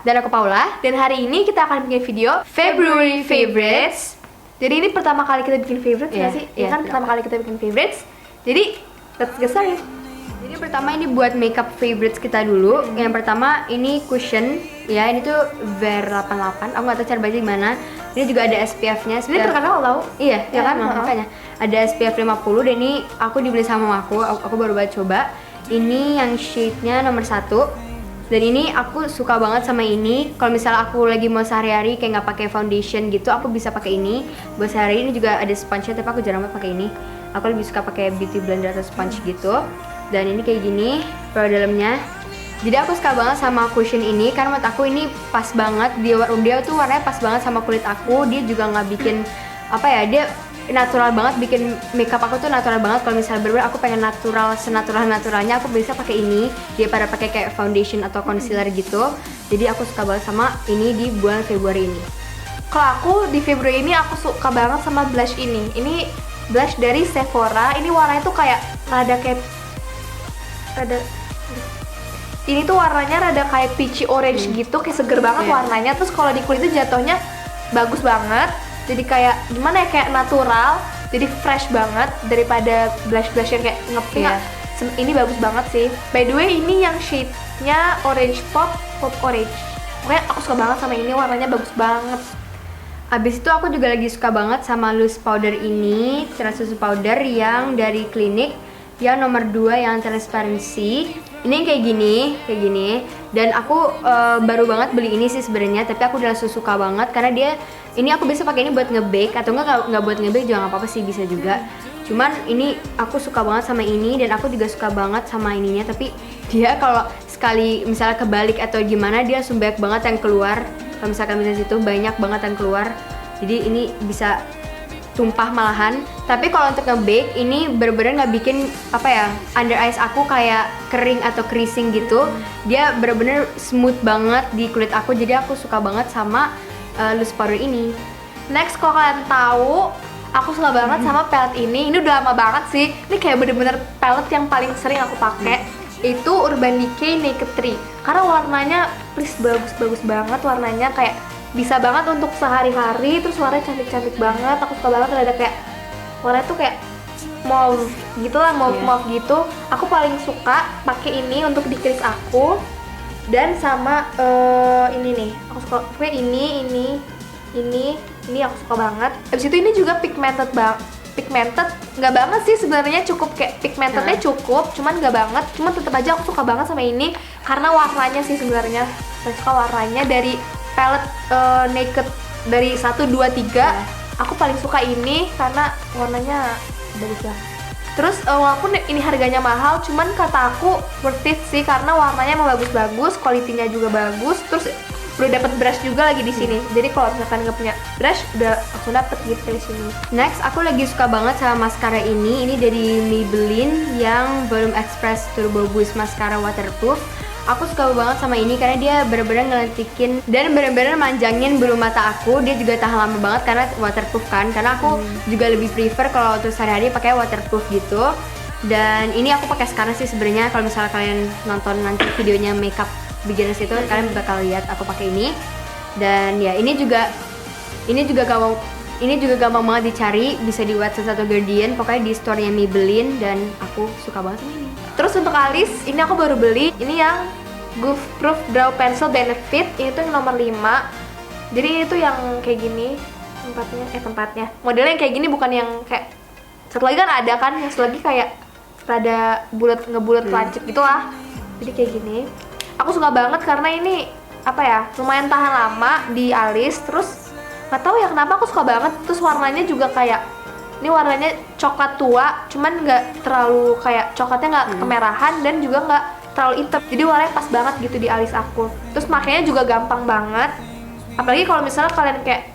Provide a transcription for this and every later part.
Dan aku Paula. Dan hari ini kita akan bikin video February Favorites. Jadi ini pertama kali kita bikin favorites nggak sih? Iya kan, pertama kali kita bikin favorites. Jadi, let's get started. Jadi pertama ini buat makeup favorites kita dulu. Yang pertama ini cushion. Ya, ini tuh Ver 88. Aku nggak tahu cara baca gimana. Ini juga ada SPF-nya. Ini terkenal tau? Iya, ya kan? Makanya ada SPF 50 dan ini aku dibeli sama mamaku. Aku baru banget coba. Ini yang shade-nya nomor 1. Dan ini aku suka banget sama ini. Kalau misalnya aku lagi mau sehari-hari kayak nggak pakai foundation gitu, aku bisa pakai ini. Buat sehari ini juga ada sponge-nya, tapi aku jarang banget pakai ini. Aku lebih suka pakai beauty blender atau sponge gitu. Dan ini kayak gini produk dalamnya. Jadi aku suka banget sama cushion ini karena menurut aku ini pas banget. Dia tuh warnanya pas banget sama kulit aku. Dia juga nggak bikin apa ya, dia natural banget, bikin makeup aku tuh natural banget. Kalau misalnya bener-bener aku pengen natural, senatural-naturalnya aku bisa pakai ini daripada pakai kayak foundation atau concealer gitu. Jadi aku suka banget sama ini di bulan Februari ini. Kalau aku di Februari ini aku suka banget sama blush ini. Ini blush dari Sephora. Ini warnanya tuh kayak rada ini tuh warnanya rada kayak peachy orange gitu, kayak seger banget warnanya. Terus kalau di kulit itu jatuhnya bagus banget. Jadi kayak gimana ya, kayak natural, jadi fresh banget daripada blush-blush yang kayak ngepink. Ini bagus banget sih. By the way, ini yang shade-nya orange pop orange. Pokoknya aku suka banget sama ini, warnanya bagus banget. Abis itu aku juga lagi suka banget sama loose powder ini, translucent powder yang dari Clinique, yang nomor 2 yang transparency. Ini kayak gini. Dan aku baru banget beli ini sih sebenarnya, tapi aku udah langsung suka banget karena dia ini aku bisa pakai ini buat nge-bake atau nggak buat nge-bake juga nggak apa-apa sih, bisa juga. Cuman ini aku suka banget sama ini dan aku juga suka banget sama ininya, tapi dia kalau sekali misalnya kebalik atau gimana dia langsung banyak banget yang keluar. Kalau misalkan di situ banyak banget yang keluar. Jadi ini bisa tumpah malahan. Tapi kalau untuk nge-bake ini bener-bener nggak bikin apa ya, under eyes aku kayak kering atau creasing gitu. Dia bener-bener smooth banget di kulit aku, jadi aku suka banget sama loose powder ini. Next, kalau kalian tahu, aku suka banget sama palette ini. Ini udah lama banget sih. Ini kayak bener-bener palette yang paling sering aku pakai. Itu Urban Decay Naked 3. Karena warnanya please bagus banget warnanya, kayak bisa banget untuk sehari-hari. Terus warnanya cantik-cantik banget. Aku suka banget, ada kayak warnanya tuh kayak mauve gitu lah, mauve gitu. Aku paling suka pakai ini untuk di crease aku. Dan sama ini nih, aku suka pakai ini aku suka banget. Habis itu ini juga pigmented nggak banget sih sebenarnya, cukup kayak pigmentednya cukup, cuman nggak banget. Cuman tetap aja aku suka banget sama ini karena warnanya sih sebenarnya. Saya suka warnanya dari palette Naked dari 1, 2, 3. Aku paling suka ini karena warnanya bagus banget. Terus walaupun ini harganya mahal, cuman kata aku worth it sih karena warnanya emang bagus-bagus, kualitinya juga bagus. Terus udah dapet brush juga lagi di sini. Jadi kalau misalkan nggak punya brush, udah langsung dapet gitu di sini. Next, aku lagi suka banget sama mascara ini. Ini dari Maybelline yang Volume Express Turbo Boost Mascara Waterproof. Aku suka banget sama ini karena dia bener-bener ngelentikin dan bener-bener manjangin bulu mata aku. Dia juga tahan lama banget karena waterproof kan. Karena aku juga lebih prefer kalau untuk sehari-hari pakai waterproof gitu. Dan ini aku pakai sekarang sih sebenarnya. Kalau misalnya kalian nonton nanti videonya makeup beginners itu, kalian bakal lihat aku pakai ini. Dan ya ini juga gampang banget dicari, bisa di Watsons atau Guardian, pokoknya di store-nya Maybelline, dan aku suka banget sama ini. Terus untuk alis, ini aku baru beli. Ini yang Goof Proof Brow Pencil Benefit. Ini tuh yang nomor 5. Jadi ini tuh yang kayak gini tempatnya. Modelnya yang kayak gini, bukan yang kayak satu lagi kan ada kan, yang satu lagi kayak rada ngebulet lancip gitu lah. Jadi kayak gini. Aku suka banget karena ini apa ya, lumayan tahan lama di alis. Terus nggak tahu ya kenapa aku suka banget. Terus warnanya juga kayak, ini warnanya coklat tua, cuman nggak terlalu kayak coklatnya nggak kemerahan dan juga nggak terlalu hitam. Jadi warnanya pas banget gitu di alis aku. Terus makanya juga gampang banget. Apalagi kalau misalnya kalian kayak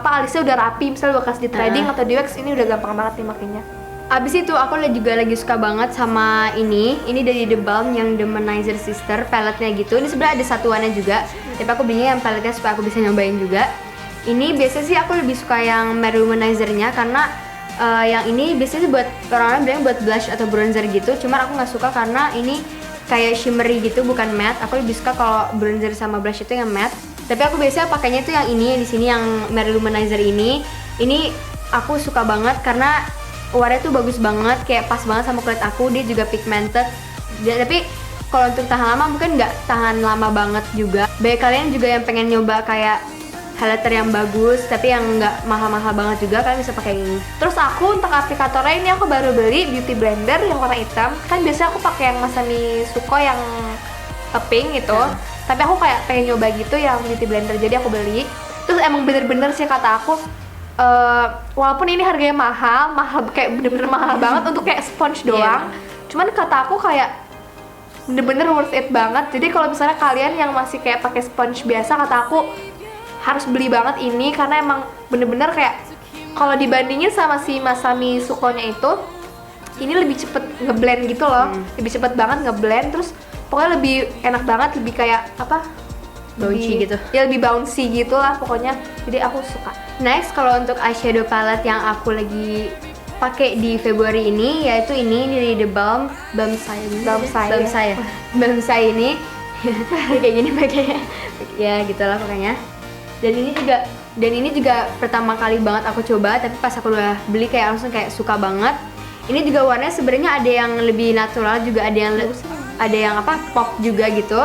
alisnya udah rapi, misalnya bekas di threading atau di wax, ini udah gampang banget nih makanya. Abis itu aku juga lagi suka banget sama ini dari The Balm yang The Manizer Sister, palette-nya gitu. Ini sebenarnya ada satuannya juga, tapi aku belinya yang palette-nya supaya aku bisa nyobain juga. Ini biasanya sih aku lebih suka yang Matte Luminizer-nya karena yang ini biasanya buat orang-orang bilang buat blush atau bronzer gitu. Cuman aku nggak suka karena ini kayak shimmery gitu, bukan matte. Aku lebih suka kalau bronzer sama blush itu yang matte. Tapi aku biasanya pakainya itu yang ini, di sini yang Mary Luminizer ini. Ini aku suka banget karena warnanya tuh bagus banget, kayak pas banget sama kulit aku. Dia juga pigmented. Tapi kalau untuk tahan lama mungkin nggak tahan lama banget juga. Banyak kalian juga yang pengen nyoba kayak highlighter yang bagus tapi yang nggak mahal-mahal banget juga, kalian bisa pakai ini. Terus aku untuk aplikatornya ini aku baru beli beauty blender yang warna hitam. Kan biasanya aku pakai yang Masami Suko yang pink itu. Tapi aku kayak pengen nyoba gitu yang beauty blender, jadi aku beli. Terus emang bener-bener sih kata aku, walaupun ini harganya mahal kayak bener-bener mahal banget untuk kayak sponge doang. Cuman kata aku kayak bener-bener worth it banget. Jadi kalau misalnya kalian yang masih kayak pakai sponge biasa, kata aku harus beli banget ini karena emang bener-bener kayak kalau dibandingin sama si Masami Suko-nya itu, ini lebih cepet ngeblend gitu loh. Lebih cepet banget ngeblend, terus pokoknya lebih enak banget, lebih kayak apa? Bouncy gitu. Ya lebih bouncy gitu lah pokoknya. Jadi aku suka. Next, kalau untuk eyeshadow palette yang aku lagi pakai di Februari ini, yaitu ini dari The Balm Saya ini kayak gini pakainya. Ya gitulah pokoknya. Dan ini juga pertama kali banget aku coba, tapi pas aku udah beli kayak langsung kayak suka banget. Ini juga warnanya sebenarnya ada yang lebih natural juga, ada yang apa pop juga gitu.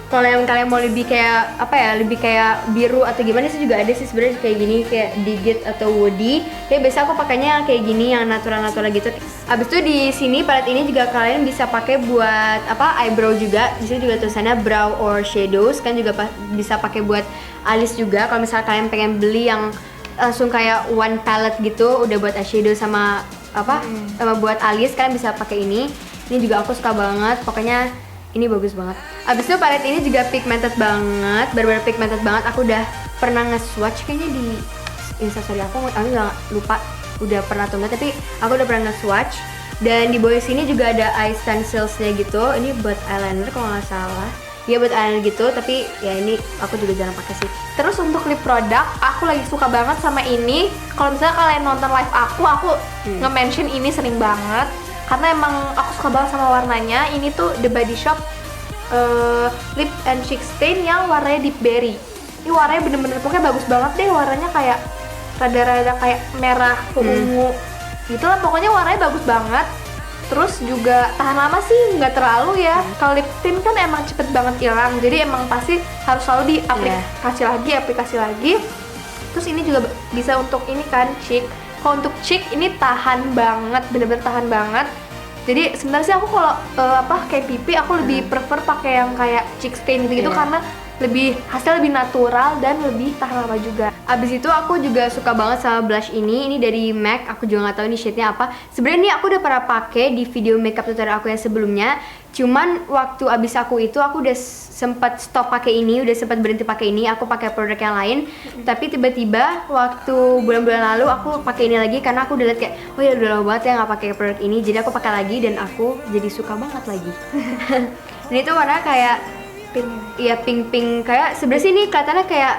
Kalau yang kalian mau lebih kayak apa ya, lebih kayak biru atau gimana sih juga ada sih sebenarnya kayak gini, kayak Digit atau Woody. Kayak biasa aku pakainya yang kayak gini, yang natural gitu. Abis itu di sini palette ini juga kalian bisa pakai buat apa eyebrow juga. Di sini juga tulisannya brow or shadows, kan juga bisa pakai buat alis juga. Kalau misalnya kalian pengen beli yang langsung kayak one palette gitu, udah buat eyeshadow sama apa sama buat alis, kalian bisa pakai ini. Ini juga aku suka banget, pokoknya ini bagus banget. Abis itu palette ini juga pigmented banget, benar-benar pigmented banget. Aku udah pernah nge-swatch kayaknya di instastory aku nggak lupa udah pernah atau enggak, tapi aku udah pernah nge-swatch. Dan di bawah sini juga ada eye stencils-nya gitu. Ini buat eyeliner kalau nggak salah. Iya buat eyeliner gitu, tapi ya ini aku juga jarang pakai sih. Terus untuk lip product, aku lagi suka banget sama ini. Kalau misalnya kalian nonton live aku nge-mention ini sering banget. Karena emang aku suka banget sama warnanya. Ini tuh The Body Shop Lip and Cheek Stain yang warnanya deep berry. Ini warnanya bener-bener pokoknya bagus banget deh. Warnanya kayak rada-rada kayak merah ungu gitu lah. Pokoknya warnanya bagus banget. Terus juga tahan lama sih, nggak terlalu ya. Kalau lip tint kan emang cepet banget hilang. Jadi emang pasti harus selalu aplikasi lagi. Terus ini juga bisa untuk ini kan cheek. Kalau untuk cheek ini tahan banget, bener-bener tahan banget. Jadi sebenarnya sih aku kalau kayak pipi aku lebih prefer pakai yang kayak cheek stain gitu karena hasilnya lebih natural dan lebih tahan lama juga. Abis itu aku juga suka banget sama blush ini dari MAC. Aku juga nggak tahu ini shade-nya apa. Sebenarnya ini aku udah pernah pakai di video makeup tutorial aku yang sebelumnya. Cuman waktu abis aku udah sempat stop pakai ini, udah sempat berhenti pakai ini. Aku pakai produk yang lain. Tapi tiba-tiba waktu bulan-bulan lalu aku pakai ini lagi karena aku udah liat kayak, oh ya udah lama banget ya nggak pakai produk ini. Jadi aku pakai lagi dan aku jadi suka banget lagi. Ini tuh warna kayak pink kayak sebenarnya sih ini kelihatannya kayak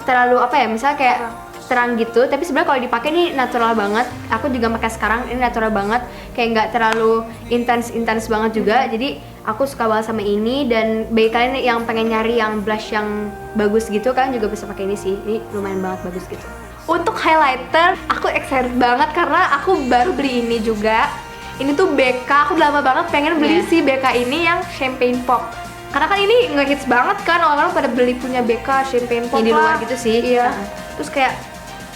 terlalu apa ya, misalnya kayak terang gitu, tapi sebenarnya kalau dipakai ini natural banget. Aku juga pakai sekarang, ini natural banget, kayak nggak terlalu intens banget juga. Jadi aku suka banget sama ini. Dan bagi kalian yang pengen nyari yang blush yang bagus gitu, kalian juga bisa pakai ini sih. Ini lumayan banget bagus gitu. Untuk highlighter, aku excited banget karena aku baru beli ini juga. Ini tuh BK, aku udah lama banget pengen beli si BK ini yang Champagne Pop. Karena kan ini nge-hits banget kan, orang-orang pada beli punya BK, Champagne Pop di luar gitu sih. Iya. Terus kayak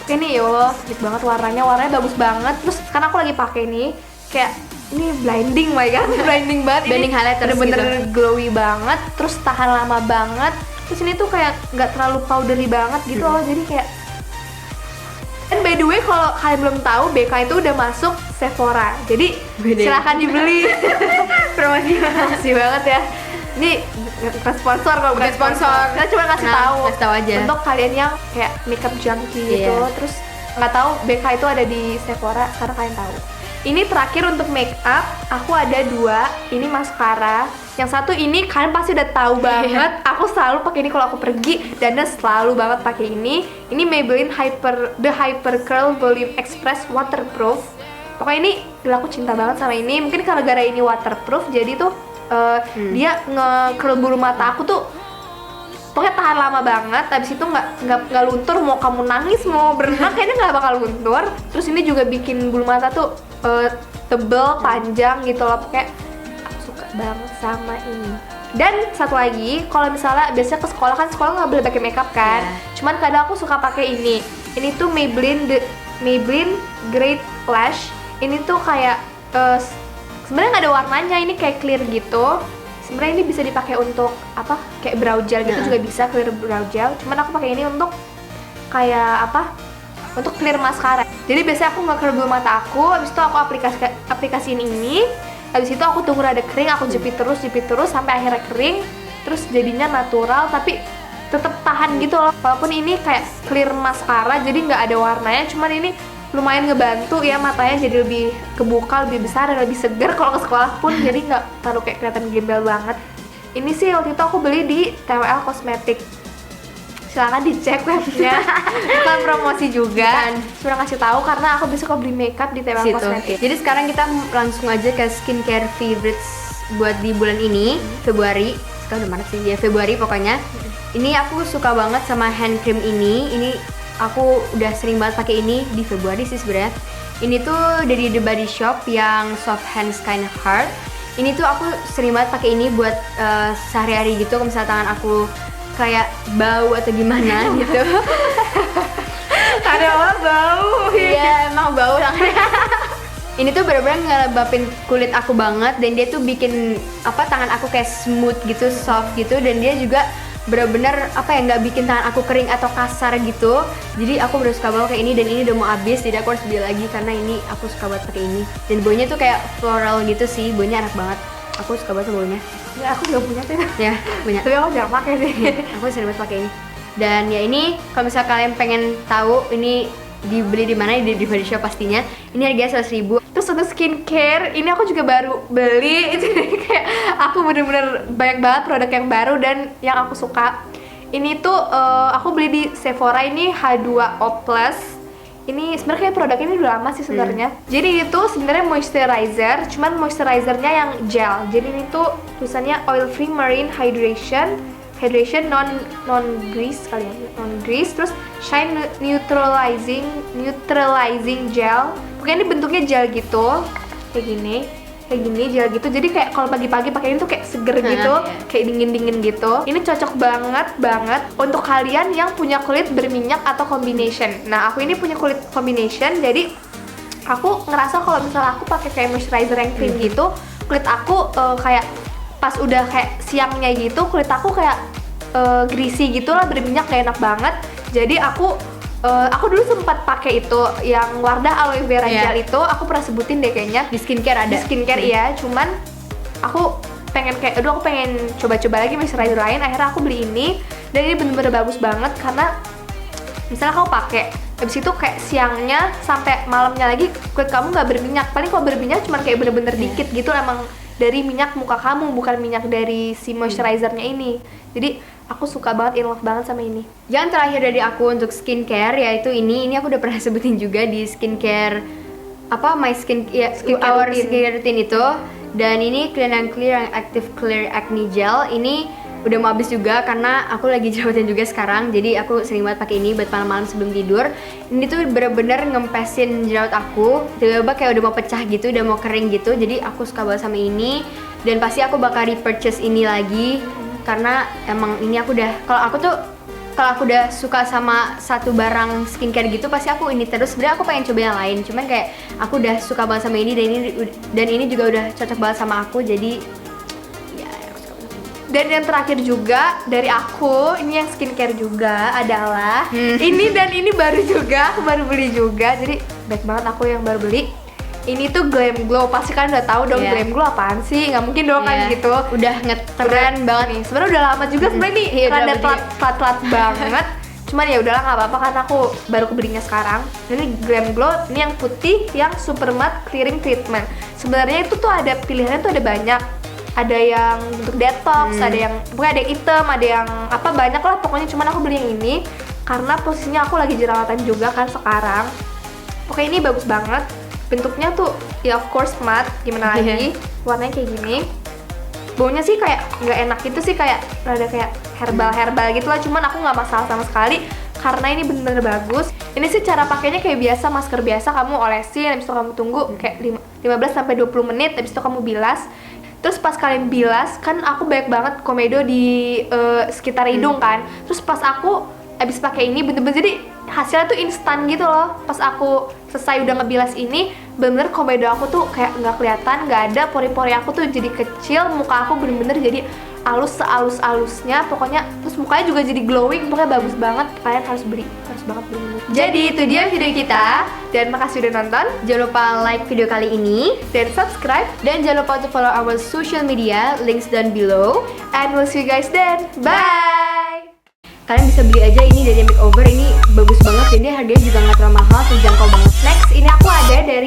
ini hits banget warnanya bagus banget. Terus karena aku lagi pakai ini, kayak ini blinding blinding banget. Blinding highlighter bener-bener glowy banget, terus tahan lama banget. Terus ini tuh kayak nggak terlalu powdery banget gitu loh, jadi kayak. Dan by the way, kalau kalian belum tahu, BK itu udah masuk Sephora. Jadi silahkan dibeli. Promosi banget ya. Ini bukan sponsor, kalau bukan sponsor. Kita cuma kasih tahu aja. Untuk kalian yang kayak makeup junkie gitu, terus nggak tahu BK itu ada di Sephora, karena kalian tahu. Ini terakhir untuk makeup, aku ada 2. Ini mascara. Yang satu ini kalian pasti udah tahu banget. Aku selalu pakai ini kalau aku pergi, dan selalu banget pakai ini. Ini Maybelline The Hyper Curl Volume Express Waterproof. Pokoknya ini gila, aku cinta banget sama ini. Mungkin gara-gara ini waterproof, jadi tuh dia nge-curl bulu mata aku tuh pokoknya tahan lama banget. Habis itu nggak luntur, mau kamu nangis mau berenang kayaknya nggak bakal luntur. Terus ini juga bikin bulu mata tuh tebel, panjang gitu loh. Pokoknya aku suka banget sama ini. Dan satu lagi, kalau misalnya biasanya ke sekolah kan, sekolah nggak boleh pakai makeup kan. Cuman kadang aku suka pakai ini. Ini tuh Maybelline Great Lash. Ini tuh kayak sebenarnya nggak ada warnanya, ini kayak clear gitu. Sebenarnya ini bisa dipakai untuk apa? Kayak brow gel gitu juga bisa, clear brow gel. Cuman aku pakai ini untuk kayak apa? Untuk clear mascara. Jadi biasanya aku nge-curl bulu mata aku, habis itu aku aplikasiin ini. Habis itu aku tunggu rada kering, aku jepit terus sampai akhirnya kering. Terus jadinya natural tapi tetap tahan gitu loh. Walaupun ini kayak clear mascara, jadi nggak ada warnanya. Cuman ini lumayan ngebantu ya, matanya jadi lebih kebuka, lebih besar, dan lebih segar kalau ke sekolah pun. Jadi nggak terlalu kayak kelihatan gembel banget. Ini sih waktu itu aku beli di TWL Cosmetic. Silahkan dicek webnya. Bukan promosi juga, cuma ngasih tahu karena aku bisa kok beli makeup di TWL Cosmetic. Jadi sekarang kita langsung aja ke skincare favorites buat di bulan ini, Februari. Sekarang udah Maret sih, ya Februari pokoknya. Ini aku suka banget sama hand cream ini. Ini aku udah sering banget pakai ini di Februari sih sebenarnya. Ini tuh dari The Body Shop yang Soft Hands Kind Heart. Ini tuh aku sering banget pakai ini buat sehari-hari gitu. Kalau misalnya tangan aku kayak bau atau gimana gitu. Ada apa bau? Iya emang bau tangannya. Ini tuh bener-bener ngelembapin kulit aku banget, dan dia tuh bikin apa, tangan aku kayak smooth gitu, soft gitu, dan dia juga bener-bener apa ya, nggak bikin tangan aku kering atau kasar gitu. Jadi aku bener suka banget kayak ini, dan ini udah mau habis, jadi aku harus beli lagi karena ini aku suka banget pakai ini. Dan baunya tuh kayak floral gitu sih, baunya enak banget. Aku suka banget sama baunya. Ya aku juga punya tuh. Ya punya. Tapi aku jarang pakai sih. Aku sering banget pakai ini. Dan ya ini kalau misalnya kalian pengen tahu ini dibeli di mana, di Body Shop pastinya. Ini harganya 100.000. Terus untuk skincare, ini aku juga baru beli. Jadi kayak aku bener-bener banyak banget produk yang baru dan yang aku suka. Ini tuh aku beli di Sephora, ini H2O Plus. Ini sebenarnya kayak produk ini udah lama sih sebenarnya. Jadi itu sebenarnya moisturizer, cuman moisturizernya yang gel. Jadi ini tuh tulisannya oil free marine hydration non grease kali ya, non grease. Terus shine neutralizing gel. Pokoknya ini bentuknya gel gitu, kayak gini gel gitu. Jadi kayak kalau pagi-pagi pakai ini tuh kayak seger gitu, kayak dingin gitu. Ini cocok banget untuk kalian yang punya kulit berminyak atau combination. Nah aku ini punya kulit combination, jadi aku ngerasa kalau misalnya aku pakai kayak moisturizer yang cream gitu, kulit aku kayak pas udah kayak siangnya gitu, kulit aku kayak greasy gitu lah, berminyak, gak enak banget. Jadi aku dulu sempat pakai itu yang Wardah aloe vera gel itu, aku pernah sebutin deh kayaknya di skincare ada. Di skincare iya, cuman aku pengen kayak aku pengen coba-coba lagi moisturizer lain. Akhirnya aku beli ini, dan ini bener-bener bagus banget karena misalnya kamu pakai habis itu kayak siangnya sampai malamnya lagi kulit kamu nggak berminyak. Paling kalau berminyak cuman kayak bener-bener dikit gitu, emang dari minyak muka kamu, bukan minyak dari si moisturizernya ini. Jadi aku suka banget, in love banget sama ini. Yang terakhir dari aku untuk skincare yaitu ini aku udah pernah sebutin juga di skincare apa our skincare routine itu. Dan ini Clean and Clear yang Active Clear Acne Gel. Ini udah mau habis juga karena aku lagi jerawatan juga sekarang. Jadi aku sering banget pakai ini buat malam-malam sebelum tidur. Ini tuh bener-bener ngempesin jerawat aku. Tiba-tiba kayak udah mau pecah gitu, udah mau kering gitu. Jadi aku suka banget sama ini. Dan pasti aku bakal repurchase ini lagi. Karena emang ini aku udah, kalau aku udah suka sama satu barang skincare gitu, pasti aku ini terus. Sebenarnya aku pengen coba yang lain, cuman kayak aku udah suka banget sama ini, dan ini juga udah cocok banget sama aku. Jadi ya aku suka banget. Dan yang terakhir juga dari aku, ini yang skincare juga adalah ini, dan ini baru juga, aku baru beli juga. Jadi baik banget aku yang baru beli. Ini tuh Glam Glow, pasti kan udah tahu dong Glam Glow apaan sih? Nggak mungkin dong kan gitu. Udah ngetren banget nih. Sebenarnya udah lama juga sebenarnya nih, rada telat banget. Cuman ya udahlah, nggak apa-apa karena aku baru kebelinya sekarang. Ini Glam Glow, ini yang putih, yang super matte clearing treatment. Sebenarnya itu tuh ada pilihannya tuh ada banyak. Ada yang untuk detox, ada yang bukan, ada yang hitam, ada yang apa, banyak lah pokoknya. Cuman aku beli yang ini karena posisinya aku lagi jerawatan juga kan sekarang. Pokoknya ini bagus banget. bentuknya tuh ya of course matte, gimana lagi. Warnanya kayak gini. Baunya sih kayak nggak enak gitu sih, kayak rada kayak herbal gitu lah, cuman aku nggak masalah sama sekali karena ini bener-bener bagus. Ini sih cara pakainya kayak biasa, masker biasa, kamu olesin, habis itu kamu tunggu kayak 15-20 menit, habis itu kamu bilas. Terus pas kalian bilas, kan aku banyak banget komedo di sekitar hidung kan. Terus pas aku habis pakai ini bener-bener jadi hasilnya tuh instan gitu loh. Pas aku selesai udah ngebilas ini, bener-bener komedo aku tuh kayak nggak kelihatan, nggak ada, pori-pori aku tuh jadi kecil, muka aku bener-bener jadi halus sehalus-halusnya pokoknya. Terus mukanya juga jadi glowing, pokoknya bagus banget. Kalian harus banget beli. Jadi itu dia video kita. Dan makasih udah nonton. Jangan lupa like video kali ini Dan subscribe. dan jangan lupa untuk follow our social media, links down below. And we'll see you guys then. Bye. Kalian bisa beli aja ini dari Makeover, ini bagus banget, jadi harganya juga nggak terlalu mahal, terjangkau banget. Next, ini aku ada dari